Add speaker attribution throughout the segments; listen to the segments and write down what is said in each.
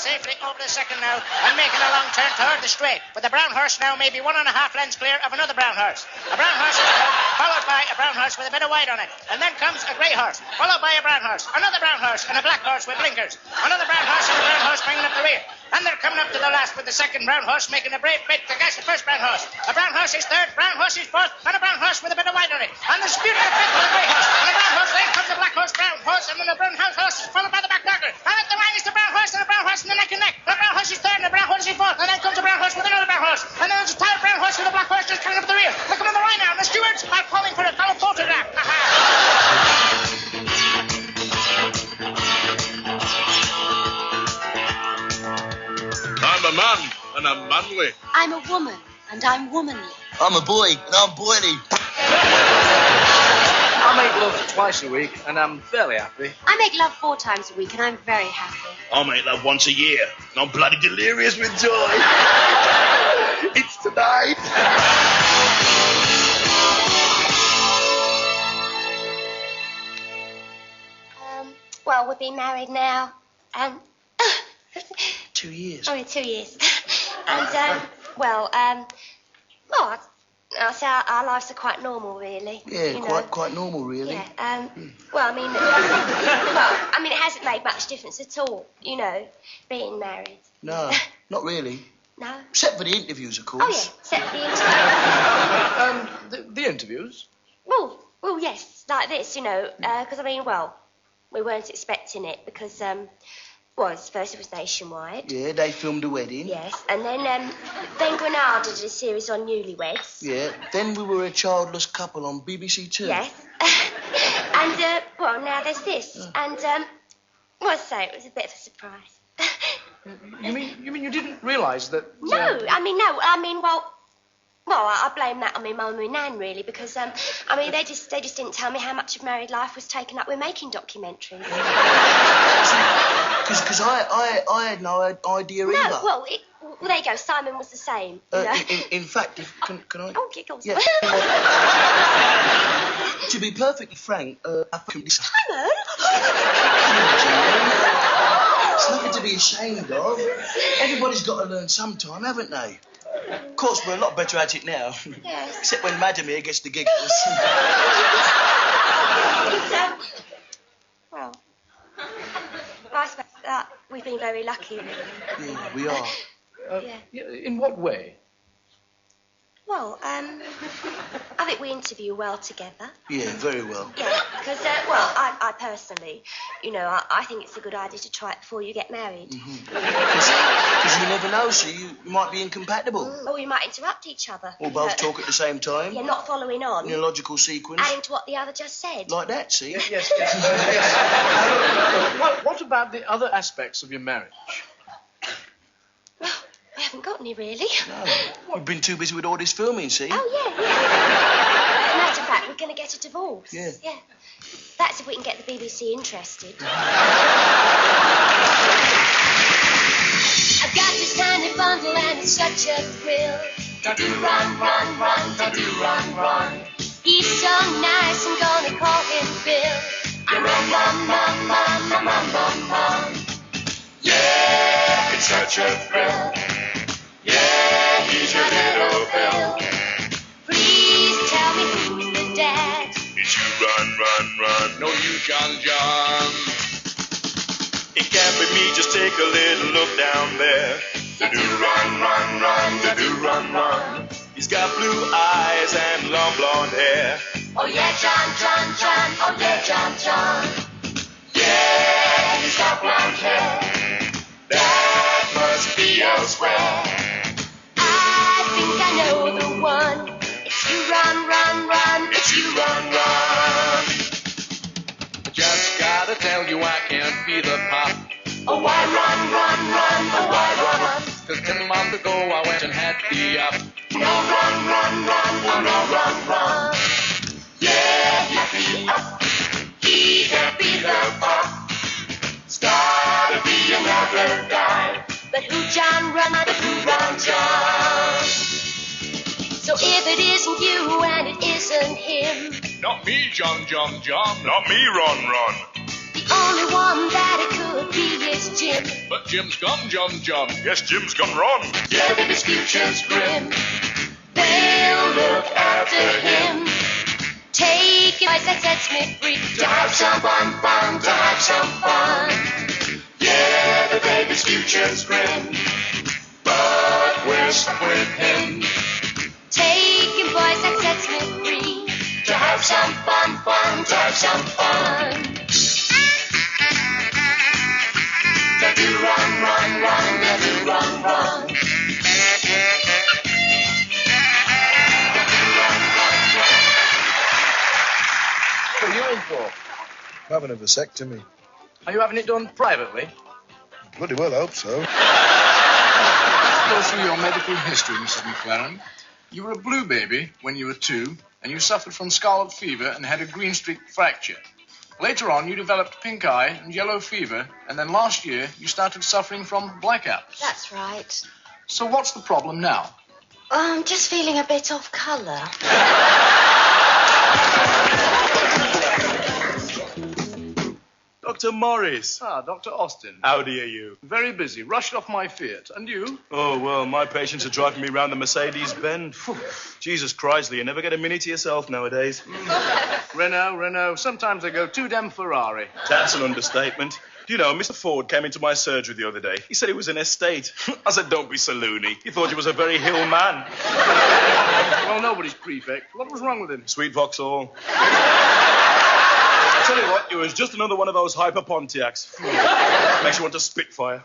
Speaker 1: safely over the second now and making a long turn toward the straight. But the brown horse now may be 1.5 lengths clear of another brown horse. A brown horse is third, followed by a brown horse with a bit of white on it. And then comes a grey horse, followed by a brown horse, another brown horse, and a black horse with blinkers. Another brown horse and a brown horse bringing up the rear. And they're coming up to the last with the second brown horse making a brave bid to catch the first brown horse. A brown horse is third, brown horse is fourth, and a brown horse with a bit of white on it. And the disputing the fifth with a grey horse. And a brown horse, then comes a black horse, brown horse, and then a brown horse followed by the back darker. And at the line is the brown horse and a brown horse in the neck and neck. And a brown horse is third, and a brown horse is fourth, and then comes a brown horse with another brown horse. And then there's a tired brown horse with a black horse just coming up the rear. Look on the line now, and the stewards are calling for a color photograph.
Speaker 2: I'm a man, and I'm manly.
Speaker 3: I'm a woman, and I'm womanly.
Speaker 4: I'm a boy, and I'm boily.
Speaker 5: I make love twice a week, and I'm fairly happy.
Speaker 3: I make love 4 times a week, and I'm very happy.
Speaker 2: I make love once a year, and I'm bloody delirious with joy. It's tonight.
Speaker 3: Well, we've been married now,
Speaker 4: 2 years.
Speaker 3: Oh, yeah, 2 years. And, I'll say our lives are quite normal, really.
Speaker 4: Yeah,
Speaker 3: you know.
Speaker 4: quite normal, really.
Speaker 3: Yeah, it hasn't made much difference at all, you know, being married.
Speaker 4: No, not really.
Speaker 3: No?
Speaker 4: Except for the interviews, of course.
Speaker 3: Oh, yeah, except for the interviews.
Speaker 5: The interviews?
Speaker 3: Well, yes, like this, you know, because, we weren't expecting it because, first it was nationwide.
Speaker 4: Yeah, they filmed a wedding.
Speaker 3: Yes, and then Granada did a series on newlyweds.
Speaker 4: Yeah, then we were a childless couple on BBC Two.
Speaker 3: Yes. And, now there's this. And, it was a bit of a surprise.
Speaker 5: You mean you didn't realise that...
Speaker 3: No, I blame that on my mum and my nan, really, because, they just didn't tell me how much of married life was taken up with making documentaries.
Speaker 4: Because I had no idea either.
Speaker 3: No, well, there you go, Simon was the same, you know?
Speaker 4: In fact, can I...
Speaker 3: Oh, giggles.
Speaker 4: Yeah. To be perfectly frank, I think...
Speaker 3: Simon!
Speaker 4: It's nothing to be ashamed of. Everybody's got to learn sometime, haven't they? Of course, we're a lot better at it now.
Speaker 3: Yes.
Speaker 4: Except when Madam here gets the giggles.
Speaker 3: I suppose that we've been very lucky, really.
Speaker 4: Yeah, we are.
Speaker 5: In what way?
Speaker 3: Well, I think we interview well together.
Speaker 4: Yeah, very well.
Speaker 3: Yeah, because, I personally, you know, I think it's a good idea to try it before you get married.
Speaker 4: Because you never know, see, you might be incompatible.
Speaker 3: Or you might interrupt each other.
Speaker 4: Or both talk at the same time.
Speaker 3: Yeah, not following on.
Speaker 4: In a logical sequence.
Speaker 3: Adding to what the other just said.
Speaker 4: Like that, see?
Speaker 5: Yes. What about the other aspects of your marriage?
Speaker 3: Well, we haven't got any, really.
Speaker 4: No. We've been too busy with all this filming, see?
Speaker 3: Oh, yeah. As a matter of fact, we're going to get a divorce.
Speaker 4: Yeah.
Speaker 3: That's if we can get the BBC interested. I've got this tiny bundle and it's such a thrill. Da-do run, run, run, da-do run, run. He's so nice, I'm gonna call him Bill. Run, run, run, run, run, run, run, run. Yeah, it's such a thrill. Yeah, he's your little Bill. Please tell me who's the dad.
Speaker 2: It's you, run, run, run. No, you, John. It can't be me, just take a little look down there. Da-do run, run, run, da-do run, run. He's got blue eyes and long blonde hair.
Speaker 3: Oh yeah, John, oh yeah, John.
Speaker 2: Yeah, he's got blonde hair. That must be elsewhere.
Speaker 3: I think I know the one. It's you, run, run, run.
Speaker 2: It's you, run, run.
Speaker 5: Just gotta tell you I can't be the pop.
Speaker 3: Oh, why run, run, run, oh, why run?
Speaker 5: 'Cause 10 months ago I went and had the up.
Speaker 3: No, run, run, run, oh, no, run, run. Yeah, happy up. He can't be the pop. Gotta be another guy. But who John run, but who run John? So if it isn't you and it isn't him,
Speaker 2: Not me, John. Not me, Ron.
Speaker 3: the only one that it could be is Jim. grim.
Speaker 5: But Jim's gone, John.
Speaker 2: Yes, Jim's gone wrong.
Speaker 3: Yeah, baby's future's grim. They'll look after him. Take advice that sets me free. To have some fun, to have some fun. Yeah, the baby's future's grim. But we're stuck with him. Taking boys that sets me free. To have some fun, to have some fun. To do run, to do run.
Speaker 5: What are you in for?
Speaker 6: Having a vasectomy.
Speaker 5: Are you having it done privately?
Speaker 6: Bloody well hope so.
Speaker 5: Go through your medical history, Mrs. McLaren. You were a blue baby when you were 2, and you suffered from scarlet fever and had a green streak fracture. Later on, you developed pink eye and yellow fever, and then last year, you started suffering from blackouts.
Speaker 3: That's right.
Speaker 5: So what's the problem now?
Speaker 3: I'm just feeling a bit off colour.
Speaker 2: Dr. Morris.
Speaker 5: Ah, Dr. Austin.
Speaker 2: Howdy are you?
Speaker 5: Very busy. Rushed off my Fiat. And you?
Speaker 2: Oh, well, my patients are driving me round the Mercedes-Benz. Phew. Jesus Christ, you never get a Mini to yourself nowadays.
Speaker 5: Renault. Sometimes I go too damn Ferrari.
Speaker 2: That's an understatement. Do you know, Mr. Ford came into my surgery the other day. He said it was an estate. I said, don't be so loony. He thought you was a very hill man.
Speaker 5: Well, nobody's prefect. What was wrong with him?
Speaker 2: Sweet Vauxhall. I tell you what, it was just another one of those hyper Pontiacs. Makes you want to spitfire.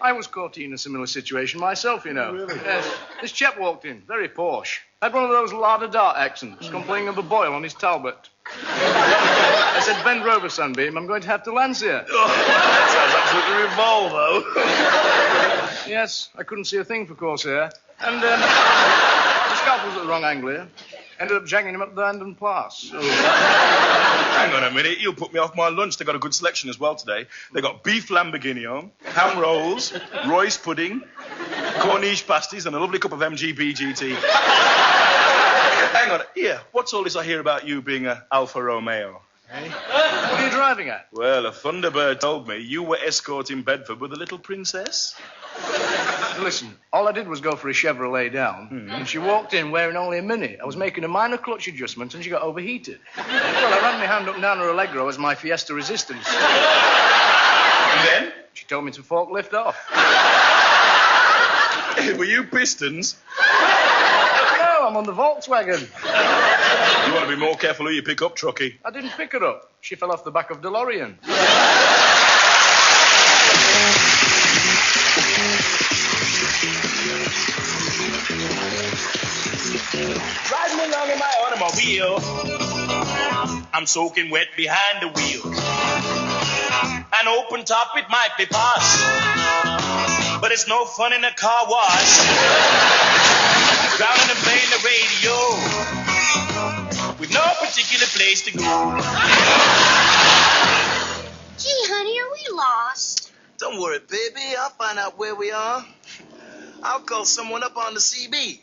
Speaker 5: I was caught in a similar situation myself, you know.
Speaker 2: Really?
Speaker 5: Yes. This chap walked in, very posh. Had one of those la-da-da accents, complaining of a boil on his Talbot. I said, bend over, Sunbeam, I'm going to have to Lancia.
Speaker 2: Oh, that sounds absolutely revolvo.
Speaker 5: Yes, I couldn't see a thing for Corsair. And the scalp was at the wrong angle here. Ended up janging him up the Andon Pass. So...
Speaker 2: Hang on a minute, you'll put me off my lunch. They got a good selection as well today. They got beef lamborghini, ham rolls, Royce pudding, Corniche pasties, and a lovely cup of MGB-GT. Hang on, here, what's all this I hear about you being a Alfa Romeo?
Speaker 5: Hey? What are you driving at?
Speaker 2: Well, a Thunderbird told me you were escorting Bedford with a little princess.
Speaker 5: Listen, all I did was go for a Chevrolet down, and she walked in wearing only a Mini. I was making a minor clutch adjustment, and she got overheated. Well, I ran my hand up and down her Allegro as my Fiesta Resistance.
Speaker 2: And then?
Speaker 5: She told me to forklift off.
Speaker 2: Were you Pistons?
Speaker 5: No, I'm on the Volkswagen.
Speaker 2: You want to be more careful who you pick up, Truckee.
Speaker 5: I didn't pick her up. She fell off the back of DeLorean.
Speaker 2: Riding along in my automobile, I'm soaking wet behind the wheel. An open top, it might be posh, but it's no fun in a car wash. Drowning and playing the radio, with no particular place to go.
Speaker 3: Gee, honey, are we lost?
Speaker 4: Don't worry, baby. I'll find out where we are. I'll call someone up on the CB.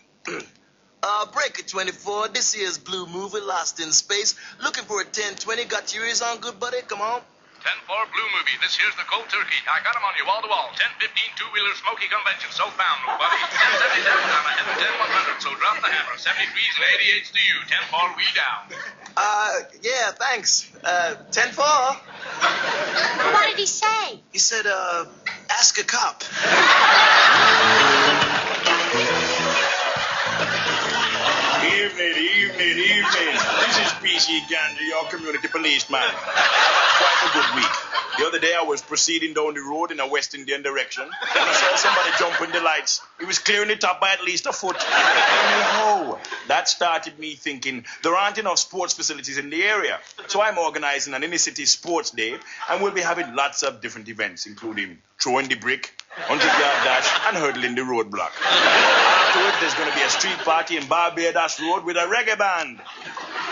Speaker 4: Breaker 24, this here's Blue Mover, lost in space. Looking for a 1020. Got your ears on, good buddy? Come on.
Speaker 7: 10-4 Blue Movie. This here's the cold turkey. I got him on you wall-to-wall. 10-15 two-wheeler smoky convention. So found, buddy. 10-77 on a 10-100. So drop the hammer. 73s and 88s to you. 10-4 we down.
Speaker 4: Yeah, thanks. 10-4.
Speaker 3: What did he say?
Speaker 4: He said, ask a cop.
Speaker 2: Evening. This is P.C. Gander, your community policeman. Quite a good week. The other day I was proceeding down the road in a West Indian direction, and I saw somebody jumping the lights. He was clearing it up by at least a foot. Anyhow, that started me thinking there aren't enough sports facilities in the area. So I'm organizing an inner-city sports day, and we'll be having lots of different events, including throwing the brick, 100-yard dash, and hurdling the roadblock. Afterwards, there's going to be a street party in Barbados Road with a reggae band.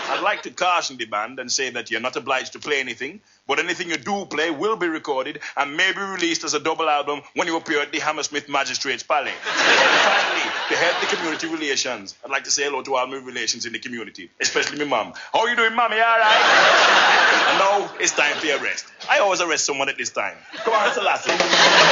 Speaker 2: I'd like to caution the band and say that you're not obliged to play anything, but But anything you do play will be recorded and may be released as a double album when you appear at the Hammersmith Magistrates Palace. And finally, to help the community relations, I'd like to say hello to all my relations in the community, especially my mom. How you doing, mommy? All right? And now it's time for your rest. I always arrest someone at this time. Come on, Selassie.